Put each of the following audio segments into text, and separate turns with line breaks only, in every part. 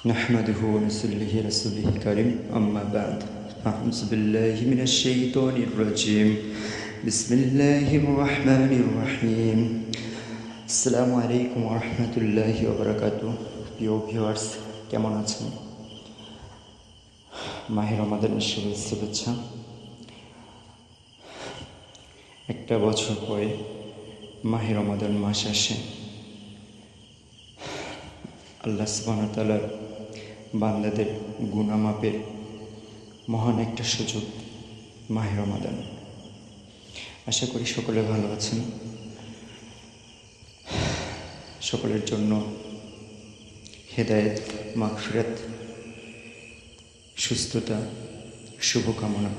نحمده ونصلي على رسوله الكريم أما بعد أعوذ بالله من الشيطان الرجيم بسم الله الرحمن الرحيم আসসালামু আলাইকুম ওয়া রাহমাতুল্লাহি ওয়া বারাকাতুহু। প্রিয় ভিউয়ার্স, কেমন আছেন? মাহে রমাদানের শুভেচ্ছা। একটা বছর পরে মাহে রমাদান মাস আসে। আল্লাহ সুবহানাহু ওয়া তাআলার বান্দাদের গুনাহ মাপের মহান একটা সুযোগ মাহে রমাদান। আশা করি সকলে ভালো আছেন। সকলের জন্য হেদায়েত, মাগফিরাত, সুস্থতা, শুভকামনা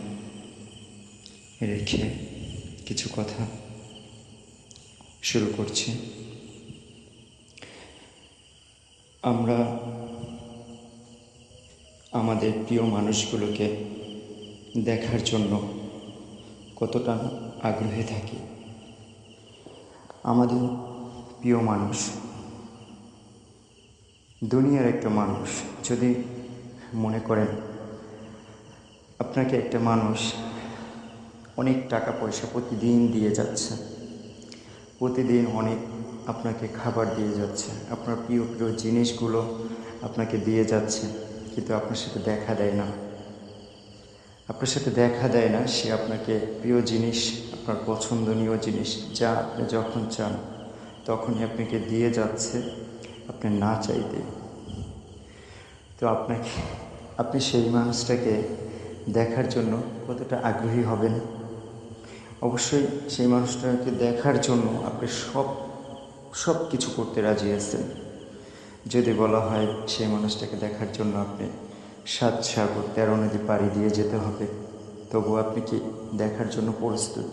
রেখে কিছু কথা শুরু করছি। আমরা আমাদের প্রিয় মানুষগুলোকে দেখার জন্য কতটা আগ্রহী থাকি। আমাদের প্রিয় মানুষ, দুনিয়ার একটা মানুষ, যদি মনে করেন আপনাকে একটা মানুষ অনেক টাকা পয়সা প্রতিদিন দিয়ে যাচ্ছে, প্রতিদিন অনেক আপনাকে খাবার দিয়ে যাচ্ছে, আপনার প্রিয় প্রিয় জিনিসগুলো আপনাকে দিয়ে যাচ্ছে, কিন্তু আপনার সাথে দেখা দেয় না, সে আপনাকে প্রিয় জিনিস, আপনার পছন্দনীয় জিনিস যা আপনি যখন চান তখনই আপনাকে দিয়ে যাচ্ছে, আপনি না চাইতে। তো আপনি সেই মানুষটাকে দেখার জন্য কতটা আগ্রহী হবেন? অবশ্যই সেই মানুষটাকে দেখার জন্য আপনি সব কিছু করতে রাজি আছেন। যদি বলা হয় সেই মানুষটাকে দেখার জন্য আপনি 7 সাগর 13 নদী পাড়ি দিয়ে যেতে হবে, তবু আপনি কি দেখার জন্য প্রস্তুত?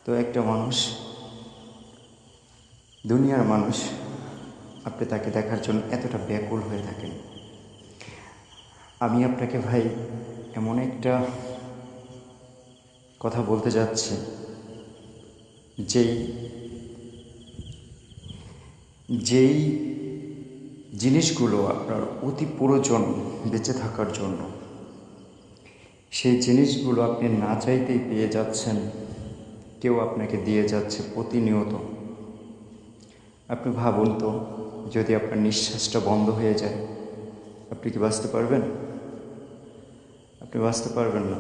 তো একটা মানুষ, দুনিয়ার মানুষ, আপনি তাকে দেখার জন্য এতটা ব্যাকুল হয়ে থাকেন। আমি আপনাকে ভাই এমন একটা কথা বলতে যাচ্ছি, যেই জিনিসগুলো আপনার অতি প্রয়োজন বেঁচে থাকার জন্য, সেই জিনিসগুলো আপনি না চাইতেই পেয়ে যাচ্ছেন, কেউ আপনাকে দিয়ে যাচ্ছে প্রতিনিয়ত। আপনি ভাবুন তো, যদি আপনার নিঃশ্বাসটা বন্ধ হয়ে যায়, আপনি কি বাঁচতে পারবেন? আপনি বাঁচতে পারবেন না।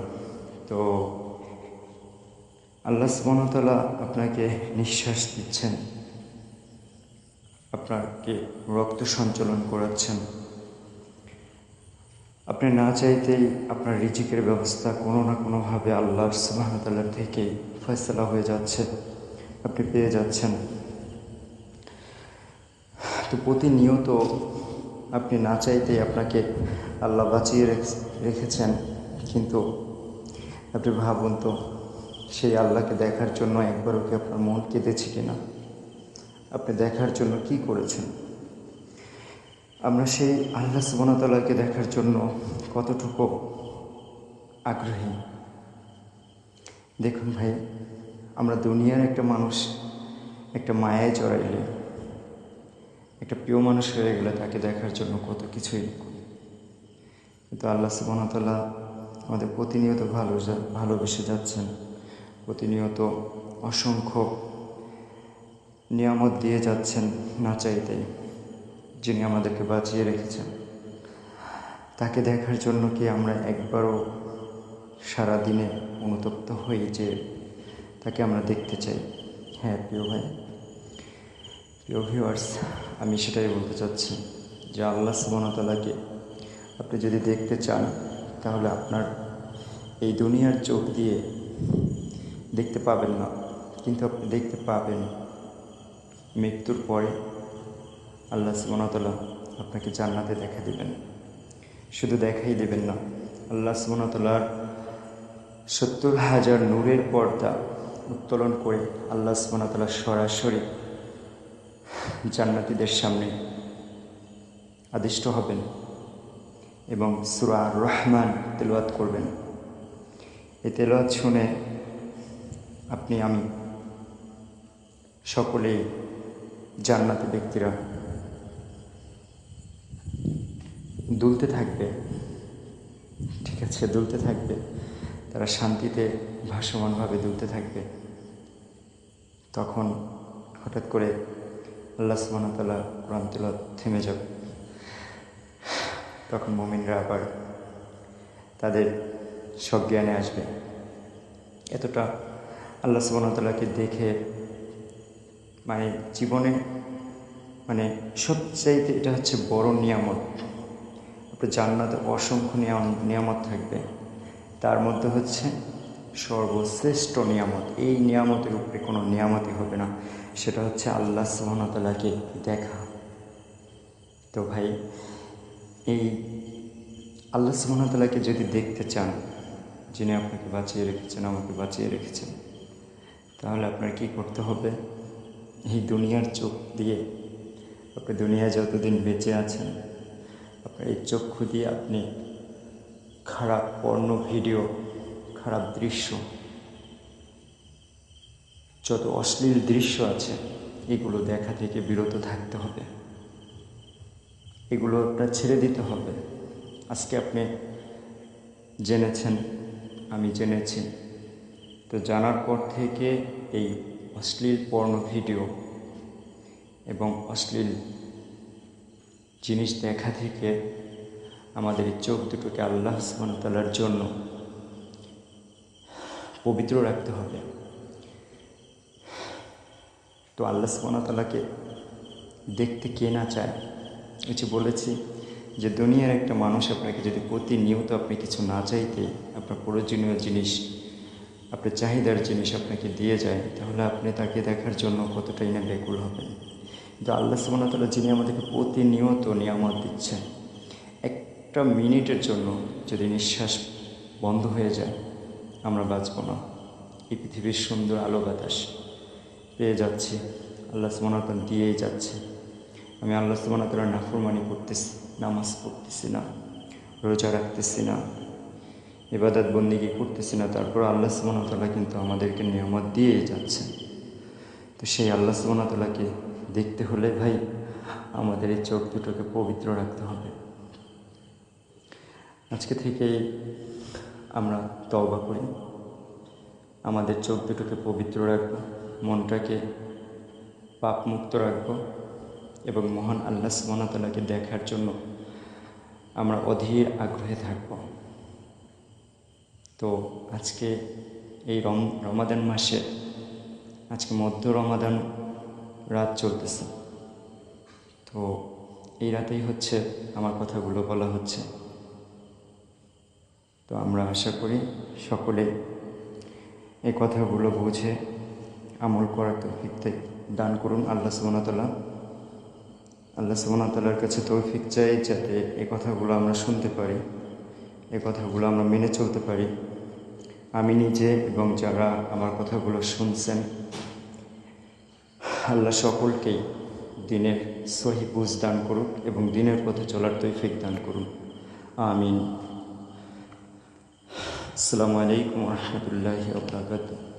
তো আল্লাহ সুবহানাহু ওয়া তাআলা আপনাকে নিঃশ্বাস দিচ্ছেন, আপনাকে রক্ত সঞ্চালন করাচ্ছেন। আপনি না চাইতেই আপনার রিজিকের ব্যবস্থা কোনো না কোনোভাবে আল্লাহ সুবহানাহু ওয়া তাআলা থেকেই ফয়সালা হয়ে যাচ্ছে, আপনি পেয়ে যাচ্ছেন। তো প্রতিনিয়ত আপনি না চাইতেই আপনাকে আল্লাহ বাঁচিয়ে রেখেছেন, কিন্তু আপনি ভাবুন তো, সেই আল্লাহকে দেখার জন্য একবারও কি আপনার মন কেঁদেছে কিনা? আপনি দেখার জন্য কি করেছেন? আমরা সেই আল্লাহ সুবহানাহু ওয়া তাআলাকে দেখার জন্য কতটুকু আগ্রহী। দেখুন ভাই, আমরা দুনিয়ার একটা মানুষ একটা মায়ায় জড়াইলে, একটা প্রিয় মানুষ হয়ে গেলে তাকে দেখার জন্য কত কিছুই করি, কিন্তু আল্লাহ সুবহানাহু ওয়া তাআলা আমাদের প্রতিনিয়ত ভালোবেসে যাচ্ছেন, প্রতিনিয়ত অসংখ্য নিয়ামত দিয়ে যাচ্ছেন না চাইতেই, যিনি আমাদেরকে বাঁচিয়ে রেখেছেন। তাকে দেখার জন্য কি আমরা একবারও সারাদিনে অনুতপ্ত হই যে তাকে আমরা দেখতে চাই? হ্যাঁ প্রিয় ভাই, প্রিয় ভিউয়ার্স, আমি সেটাই বলতে চাচ্ছি যে আল্লাহ সুবহানাহু ওয়া তাআলাকে আপনি যদি দেখতে চান, তাহলে আপনার এই দুনিয়ার চোখ দিয়ে দেখতে পাবেন না, কিন্তু আপনি দেখতে পাবেন মৃত্যুর পরে। আল্লাহ সুবহানাহু ওয়া তাআলা আপনাকে জান্নাতে দেখা দেবেন। শুধু দেখাই দেবেন না, আল্লাহ সুবহানাহু ওয়া তাআলার 70,000 নূরের পর্দা উত্তোলন করে আল্লাহ সুবহানাহু ওয়া তাআলা সরাসরি জান্নাতীদের সামনে আদিষ্ট হবেন এবং সূরা আর রহমান তেলাওয়াত করবেন। এই তেলাওয়াত শুনে আমি সকলেই জান্নাতি ব্যক্তিরা দুলতে থাকবে, ঠিক আছে, দুলতে থাকবে, তারা শান্তিতে ভাসমানভাবে দুলতে থাকবে। তখন হঠাৎ করে আল্লাহ সুবহানাহু ওয়া তাআলা কোরআন তিলাওয়াত থেমে যাবে। তখন মুমিনরা আবার তাদের সজ্ঞানে আসবে। এতটা আল্লাহ সুবহানাহু ওয়া তাআলাকে দেখে মানে জীবনে মানে সবচাইতে এটা হচ্ছে বড় নিয়ামত। আপনার জান্নাতে অসংখ্য নিয়ামত থাকবে, তার মধ্যে হচ্ছে সর্বশ্রেষ্ঠ নিয়ামত, এই নিয়ামতের উপরে কোনো নিয়ামতই হবে না, সেটা হচ্ছে আল্লাহ সুবহানাহু ওয়া তাআলাকে দেখা। তো ভাই, এই আল্লাহ সুবহানাহু ওয়া তাআলাকে যদি দেখতে চান, যিনি আপনাকে বাঁচিয়ে রেখেছেন, আমাকে বাঁচিয়ে রেখেছেন, তাহলে আপনার কি করতে হবে? এই দুনিয়ার চোখ দিয়ে, আপনি দুনিয়ায় যতদিন বেঁচে আছেন, আপনার এই চক্ষু দিয়ে আপনি খারাপ পর্ণ ভিডিও, খারাপ দৃশ্য, যত অশ্লীল দৃশ্য আছে, এগুলো দেখা থেকে বিরত থাকতে হবে। এগুলো আপনার ছেড়ে দিতে হবে। আজকে আপনি জেনেছেন, আমি জেনেছি, তো জানার পর থেকে এই অশ্লীল পর্ণ ভিডিও এবং অশ্লীল জিনিস দেখা থেকে আমাদের এই চোখ দুটোকে আল্লাহ সুবহানাহু ওয়া তাআলার জন্য পবিত্র রাখতে হবে। তো আল্লাহ সুবহানাহু ওয়া তাআলাকে দেখতে কে না চায়? এই যে বলেছি যে দুনিয়ার একটা মানুষ আপনাকে যদি প্রতিনিয়ত আপনি কিছু না চাইতে আপনার প্রয়োজনীয় জিনিস, আপনার চাহিদার জিনিস আপনাকে দিয়ে যায়, তাহলে আপনি তাকে দেখার জন্য কতটাই না ব্যাকুল হবেন। কিন্তু আল্লাহ সুবহানাহু ওয়া তাআলা যিনি আমাদেরকে প্রতিনিয়ত নিয়ামত দিচ্ছেন, একটা মিনিটের জন্য যদি নিঃশ্বাস বন্ধ হয়ে যায়, আমরা বাঁচব না। এই পৃথিবীর সুন্দর আলো বাতাস পেয়ে যাচ্ছি, আল্লাহ সুবহানাহু ওয়া তাআলা দিয়েই যাচ্ছে। আমি আল্লাহ সুবহানাহু ওয়া তাআলার নাফরমানি করতেছি, নামাজ পড়তেছি না, রোজা রাখতেছি না, ইবাদত বন্দেগী করতেছি না, তারপর আল্লাহ সুবহানাহু ওয়া তাআলা কিন্তু আমাদেরকে নিয়ামত দিয়েই যাচ্ছেন। তো সেই আল্লাহ সুবহানাহু ওয়া তাআলাকে দেখতে হলে ভাই আমাদের এই চোখ দুটোকে পবিত্র রাখতে হবে। আজকে থেকেই আমরা তওবা করি, আমাদের চোখ দুটোকে পবিত্র রাখবো, মনটাকে পাপমুক্ত রাখবো এবং মহান আল্লাহ সুবহানাহু ওয়া তাআলাকে দেখার জন্য আমরা অধীর আগ্রহে থাকব। তো আজকে এই রমাদান মাসে, আজকে মধ্য রমাদান রাত চলতেছে, তো এই রাতেই হচ্ছে আমার কথাগুলো বলা হচ্ছে। তো আমরা আশা করি সকলে এই কথাগুলো বুঝে আমল করার তৌফিক দান করুন আল্লাহ সুবহানাহু ওয়া তাআলা। আল্লাহ সুবহানাহু ওয়া তাআলার কাছে তৌফিক চাই যাতে এই কথাগুলো আমরা শুনতে পারি, এই কথাগুলো আমরা মেনে চলতে পারি। আমি নিজে এবং যারা আমার কথাগুলো শুনছেন, আল্লাহ সকলকেই দিনের সহি বুঝ দান করুক এবং দিনের পথে চলার তৌফিক দান করুন। আমিন। আসসালামু আলাইকুম ওয়া রাহমাতুল্লাহি ওয়া বারাকাতুহু।